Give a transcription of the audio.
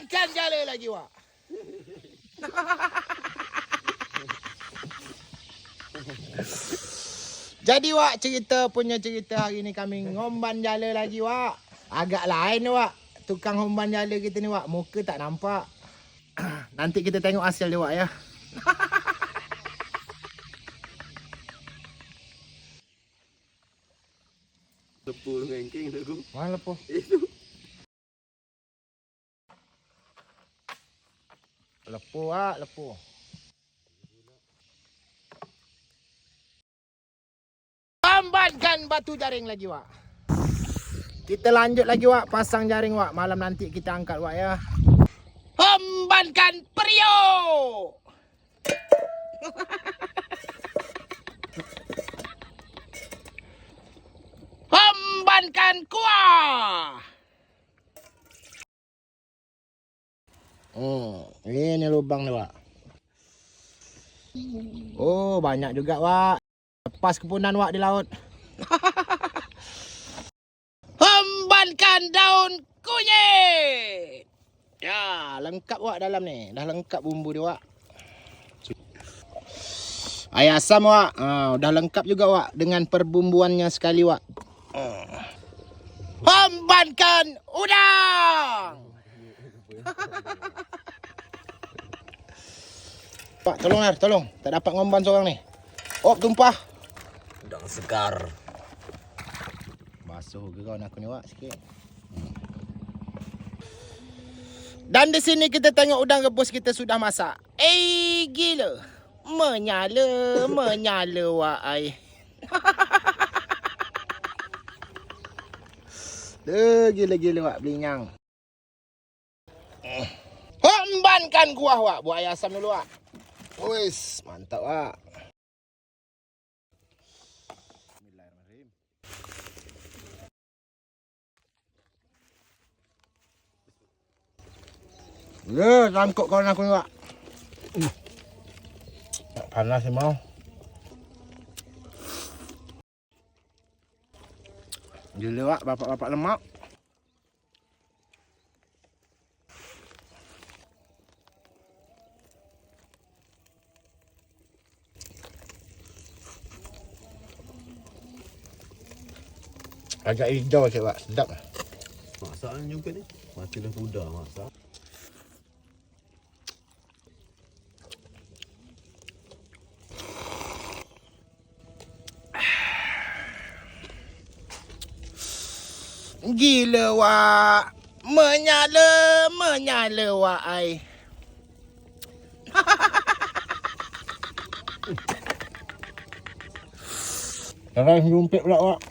Hambankan jala lagi, Wak. Jadi, Wak, cerita hari ni kami ngomban jala lagi, Wak. Agak lain, Wak. Tukang ngomban jala kita ni, Wak. Muka tak nampak. Nanti kita tengok hasil dia, Wak, ya. Lepuh ngengking tu. Mana lepuh? Itu. Lepuh, Wak, lepuh. Hambankan batu jaring lagi, Wak. Kita lanjut lagi, Wak. Pasang jaring, Wak. Malam nanti kita angkat, Wak, ya. Hambankan periuk. Hambankan kuah. Ini lubang ni, Wak. Oh, banyak juga, Wak. Lepas kepunan, Wak, di laut. Hambankan daun kunyit. Ya, lengkap, Wak, dalam ni. Dah lengkap bumbu dia, Wak. Air asam, Wak. Dah lengkap juga, Wak. Dengan perbumbuannya sekali, Wak. Hambankan udang. Pak, tolong, Ar. Tolong. Tak dapat ngomban seorang ni. Oh, tumpah. Udang segar. Basuh geron aku ni, Wak, sikit. Dan di sini kita tengok udang rebus kita sudah masak. Gila. Menyala, Wak, ai. Gila, Wak, belinyang. Hambankan kuah, Wak. Buat air asam dulu, Wak. Wis, mantap, Wak. Bismillahirrahmanirrahim. Ya, sangkut kawan aku ni, Wak. Tak panas ni mau. Gila, Wak, bapak-bapak lemak. Agak hijau sikit, Wak. Sedap. Masakan juga ni. Mati dah muda masak. Gila, Wak. Menyala, Wak, ai. Jangan jumpit pula, Wak.